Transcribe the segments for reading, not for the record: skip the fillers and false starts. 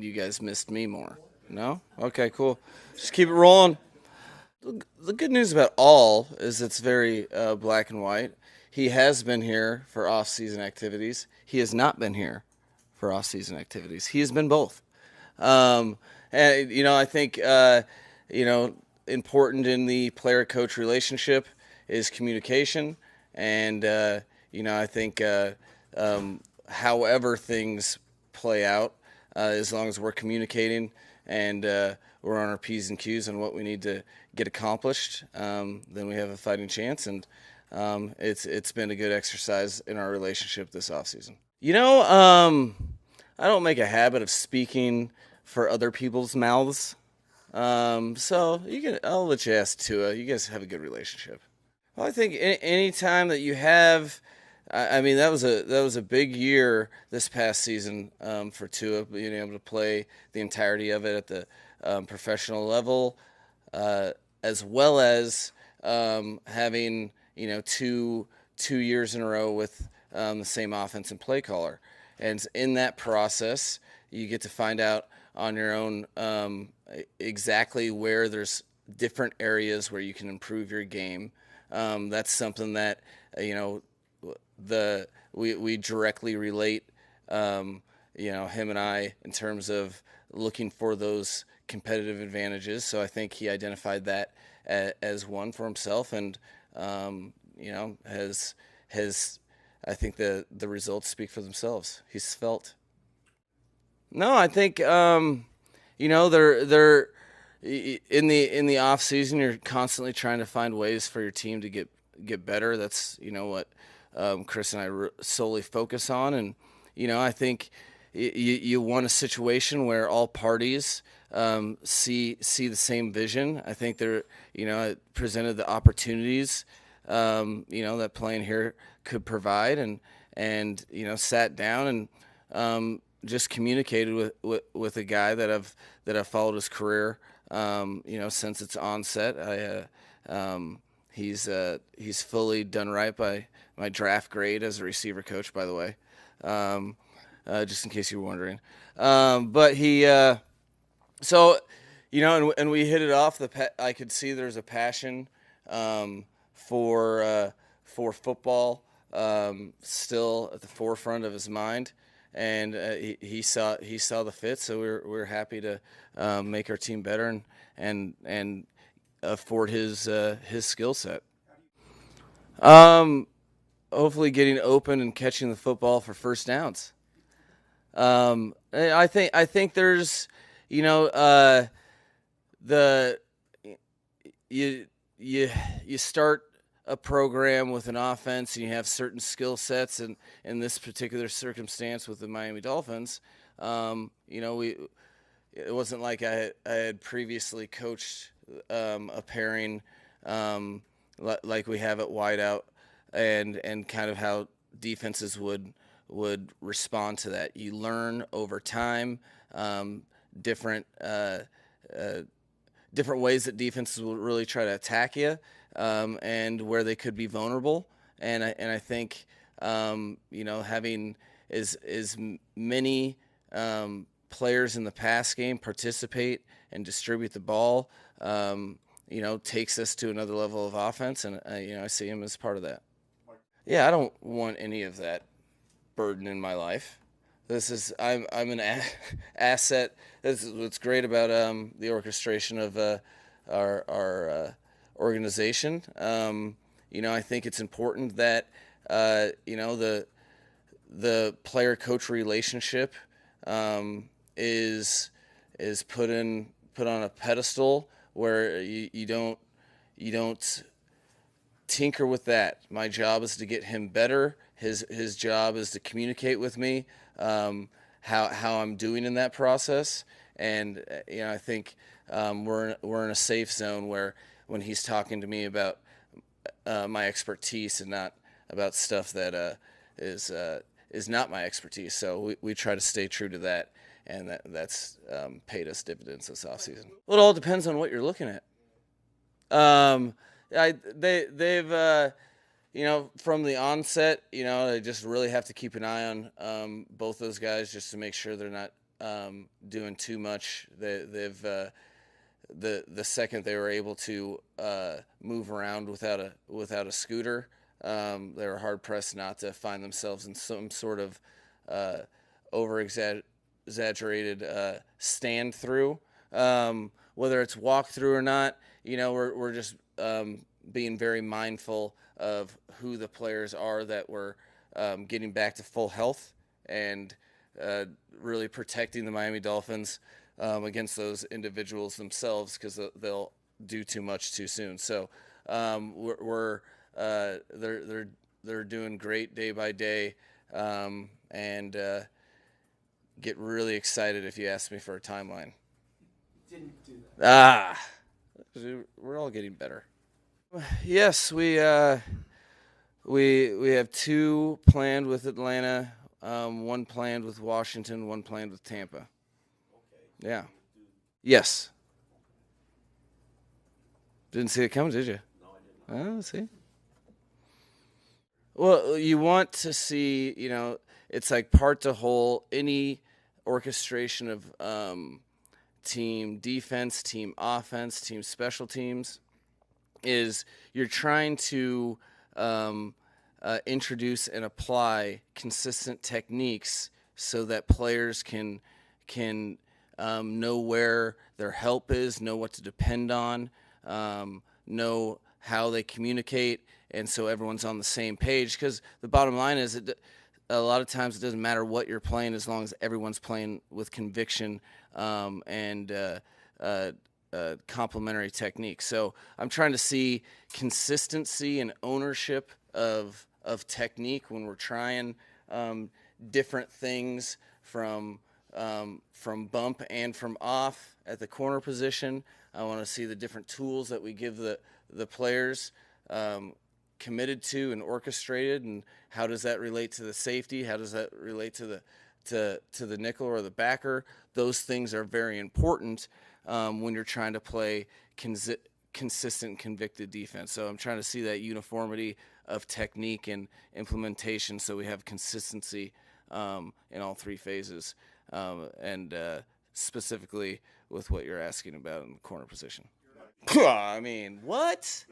you guys missed me more. No? Okay, cool. Just keep it rolling. The good news about all is it's very black and white. He has been here for off-season activities. He has not been here for off-season activities. He has been both. And I think you know important in the player-coach relationship is communication, and I think however things play out, as long as we're communicating and we're on our P's and Q's on what we need to get accomplished, then we have a fighting chance. And it's been a good exercise in our relationship this offseason. I don't make a habit of speaking for other people's mouths. So I'll let you ask Tua. You guys have a good relationship. Well, I think any time that you have, I mean, that was a big year this past season for Tua, being able to play the entirety of it at the professional level, as well as having two years in a row with the same offense and play caller. And in that process, you get to find out on your own exactly where there's different areas where you can improve your game. That's something that we directly relate. Him and I, in terms of looking for those competitive advantages. So I think he identified that as one for himself, and has I think the results speak for themselves. He's felt. No, I think they're in the off season. You're constantly trying to find ways for your team to get better. That's what Chris and I solely focus on, and I think you want a situation where all parties see the same vision. I think it presented the opportunities that playing here could provide, and sat down and just communicated with a guy that I've followed his career since its onset. He's fully done right by my draft grade as a receiver coach, by the way, just in case you were wondering. But he and we hit it off. I could see there's a passion for football still at the forefront of his mind, and he saw the fit. So we're happy to make our team better and afford his skill set. Hopefully getting open and catching the football for first downs. I think there's the you start a program with an offense and you have certain skill sets, and in this particular circumstance with the Miami Dolphins, it wasn't like I had previously coached a pairing like we have at wideout, and kind of how defenses would respond to that. You learn over time different ways that defenses will really try to attack you, and where they could be vulnerable. And I think having as many players in the pass game participate and distribute the ball, takes us to another level of offense, and I see him as part of that. Yeah, I don't want any of that burden in my life. I'm an asset. This is what's great about the orchestration of our organization. I think it's important that the player-coach relationship is put on a pedestal where you don't tinker with that. My job is to get him better. His job is to communicate with me how I'm doing in that process, and I think we're in a safe zone where when he's talking to me about my expertise and not about stuff that is not my expertise. So we try to stay true to that, and that's paid us dividends this offseason. Well, it all depends on what you're looking at. They've from the onset, they just really have to keep an eye on both those guys just to make sure they're not doing too much. They've the second they were able to move around without a scooter, they were hard pressed not to find themselves in some sort of over exaggerated stand through. Whether it's walk through or not, we're just being very mindful of who the players are that were getting back to full health, and really protecting the Miami Dolphins against those individuals themselves, because they'll do too much too soon. So they're doing great day by day, and get really excited if you ask me for a timeline. Didn't do that. We're all getting better. Yes, we have 2 planned with Atlanta, 1 planned with Washington, 1 planned with Tampa. Okay. Yeah. Yes. Didn't see it coming, did you? No, I did not. Oh, see. Well, you want to see, it's like part to whole, any orchestration of team defense, team offense, team special teams, is you're trying to introduce and apply consistent techniques so that players can know where their help is, know what to depend on, know how they communicate, and so everyone's on the same page. Because the bottom line is, a lot of times it doesn't matter what you're playing as long as everyone's playing with conviction and complementary techniques. So I'm trying to see consistency and ownership of technique when we're trying different things from bump and from off at the corner position. I want to see the different tools that we give the players committed to and orchestrated, and how does that relate to the safety? How does that relate to the nickel or the backer? Those things are very important when you're trying to play consistent, convicted defense. So I'm trying to see that uniformity of technique and implementation, so we have consistency in all 3 phases, and specifically with what you're asking about in the corner position. I mean, what?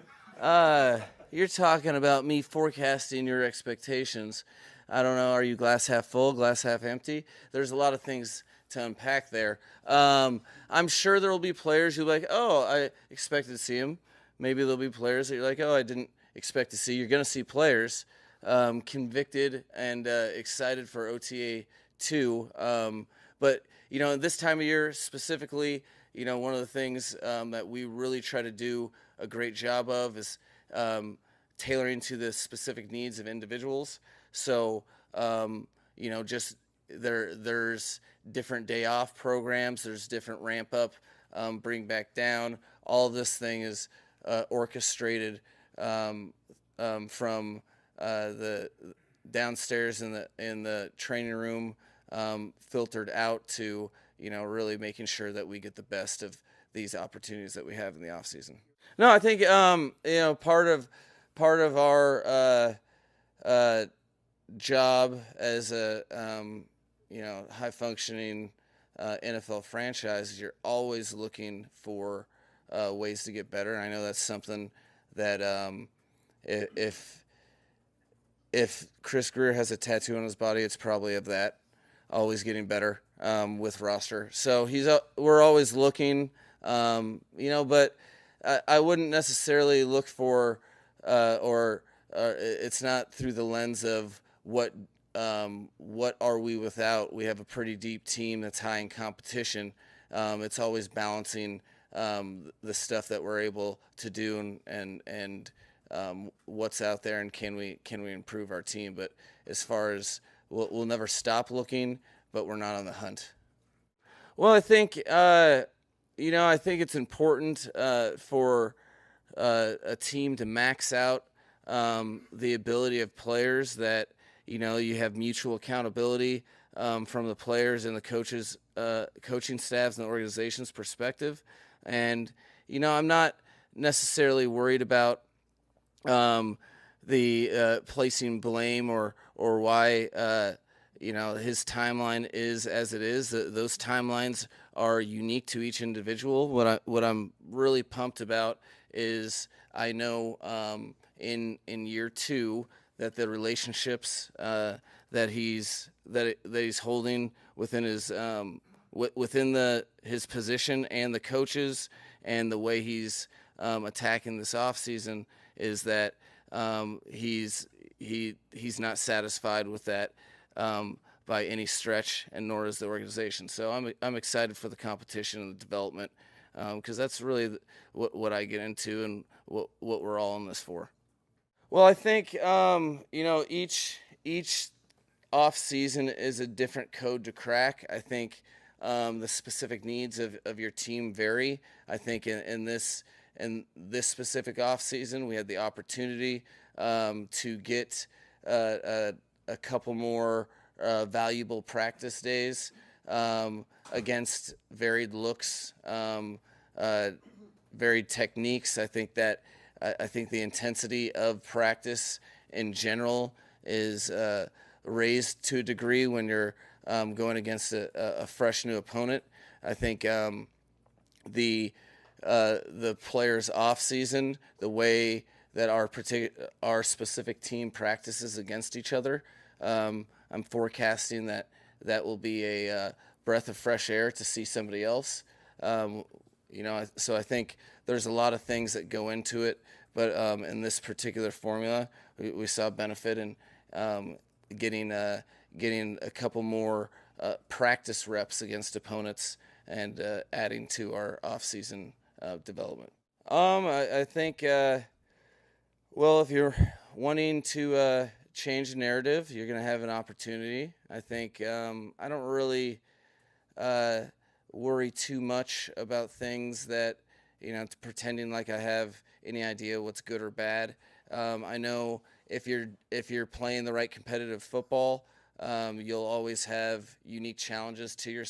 You're talking about me forecasting your expectations. I don't know. Are you glass half full, glass half empty? There's a lot of things to unpack there. I'm sure there will be players you're like, oh, I expected to see him. Maybe there'll be players that you're like, oh, I didn't expect to see. You're going to see players convicted and excited for OTA 2. But, this time of year specifically, one of the things that we really try to do a great job of is tailoring to the specific needs of individuals. So, just there's different day off programs, there's different ramp up, bring back down. All this thing is orchestrated from the downstairs in the training room, filtered out to really making sure that we get the best of these opportunities that we have in the off season. No, I think part of our job as a high functioning NFL franchise is you're always looking for ways to get better. And I know that's something that if Chris Greer has a tattoo on his body, it's probably of that. Always getting better with roster. So we're always looking, but I wouldn't necessarily look for or it's not through the lens of what are we without. We have a pretty deep team that's high in competition. It's always balancing the stuff that we're able to do and what's out there, and can we improve our team. But as far as we'll never stop looking, but we're not on the hunt. Well, I think I think it's important for a team to max out the ability of players, that you have mutual accountability from the players and the coaches, coaching staffs and the organization's perspective. And I'm not necessarily worried about the placing blame or why his timeline is as it is. Those timelines are unique to each individual. What I'm really pumped about is I know in year 2 that the relationships that he's holding within his his position and the coaches and the way he's attacking this offseason is that he's not satisfied with that by any stretch, and nor is the organization. So I'm excited for the competition and the development because that's really what I get into and what we're all in this for. Well, I think each off season is a different code to crack. I think the specific needs of your team vary. I think in this specific off season, we had the opportunity to get a couple more valuable practice days against varied looks, varied techniques. I think the intensity of practice in general is raised to a degree when you're going against a fresh new opponent. I think the players' off season, the way that our specific team practices against each other, I'm forecasting that will be a breath of fresh air to see somebody else. So I think there's a lot of things that go into it, but in this particular formula, we saw benefit in getting a couple more practice reps against opponents and adding to our off-season development. I think, well, if you're wanting to change the narrative, you're going to have an opportunity. I think I don't really worry too much about things that, pretending like I have any idea what's good or bad. I know if you're playing the right competitive football, you'll always have unique challenges to your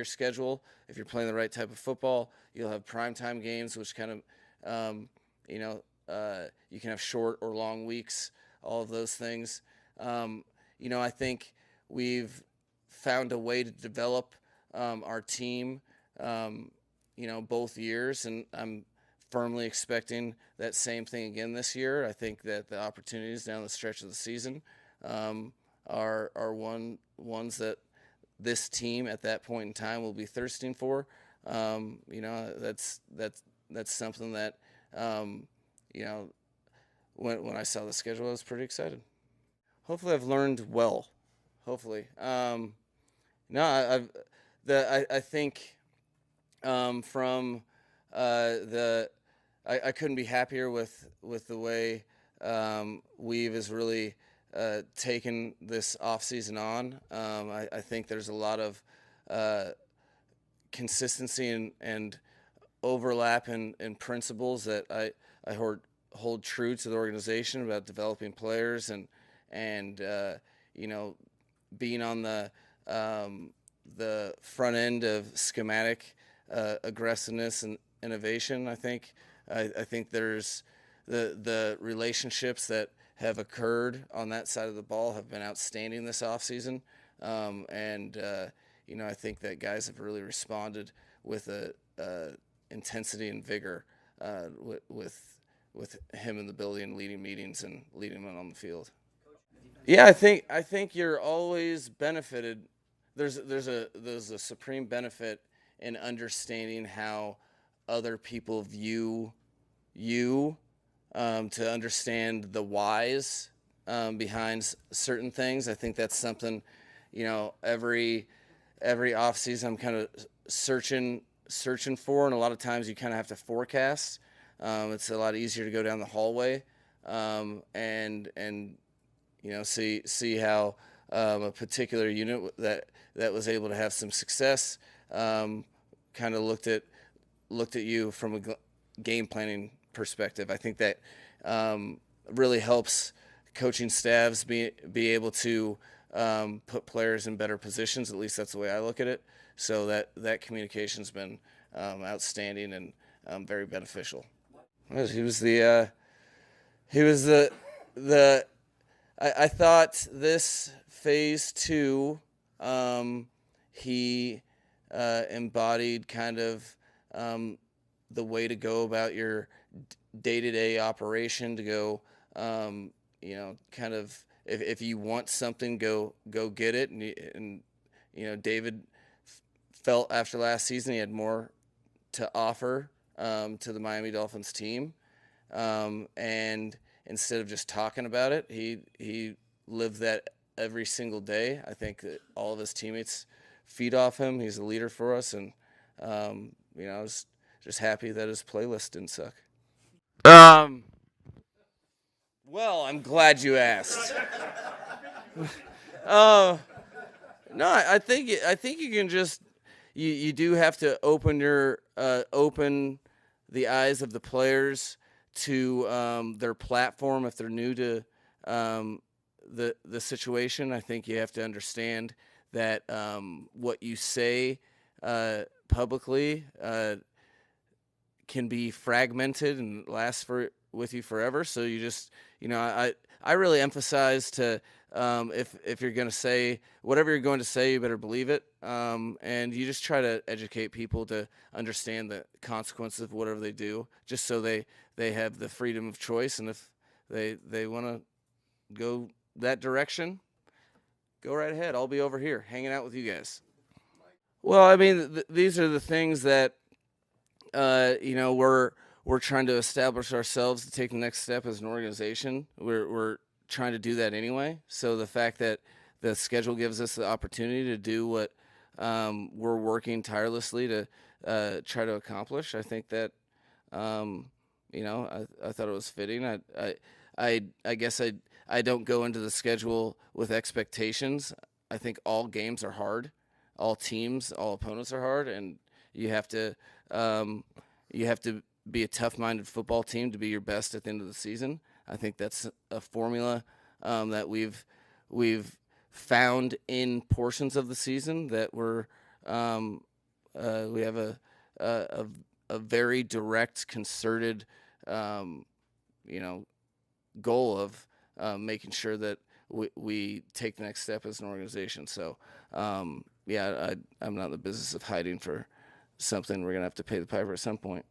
schedule. If you're playing the right type of football, you'll have primetime games, which kind of, you can have short or long weeks, all of those things. I think we've found a way to develop our team, both years, and I'm firmly expecting that same thing again this year. I think that the opportunities down the stretch of the season are ones that this team at that point in time will be thirsting for. That's something that when I saw the schedule, I was pretty excited. Hopefully, I've learned well. Hopefully, I think from I couldn't be happier with the way Weave has really taken this off season on. I think there's a lot of consistency and overlap in principles that I hold true to the organization about developing players and being on the front end of schematic aggressiveness and innovation. I think there's the relationships that have occurred on that side of the ball have been outstanding this offseason. I think that guys have really responded with a intensity and vigor with him in the building, leading meetings and leading them on the field. Yeah, I think you're always benefited. There's a supreme benefit in understanding how other people view you, to understand the whys behind certain things. I think that's something, every off season I'm kind of searching for, and a lot of times you kind of have to forecast. It's a lot easier to go down the hallway and see how a particular unit that was able to have some success kind of looked at you from a game planning perspective. I think that really helps coaching staffs be able to put players in better positions. At least that's the way I look at it. So that communication's been outstanding and very beneficial. I thought this phase 2, he embodied kind of the way to go about your day-to-day operation, to go, kind of, if you want something, go get it. And David felt after last season he had more to offer to the Miami Dolphins team, and instead of just talking about it, he lived that every single day. I think that all of his teammates feed off him. He's a leader for us, and I was just happy that his playlist didn't suck. Well, I'm glad you asked. No, I think you can just you do have to open the eyes of the players to their platform if they're new to the situation. I think you have to understand that what you say publicly can be fragmented and last with you forever. So you just, I really emphasize to if you're going to say whatever you're going to say, you better believe it. And you just try to educate people to understand the consequences of whatever they do, just so they have the freedom of choice. And if they want to go that direction, go right ahead. I'll be over here hanging out with you guys. Well, I mean, these are the things that we're trying to establish ourselves to take the next step as an organization. We're trying to do that anyway. So the fact that the schedule gives us the opportunity to do what we're working tirelessly to try to accomplish, I think that I thought it was fitting. I guess I don't go into the schedule with expectations. I think all games are hard, all teams, all opponents are hard, and you have to be a tough-minded football team to be your best at the end of the season. I think that's a formula that we've found in portions of the season that we have a very direct, concerted, goal of making sure that we take the next step as an organization. So, I'm not in the business of hiding for something we're gonna have to pay the piper at some point.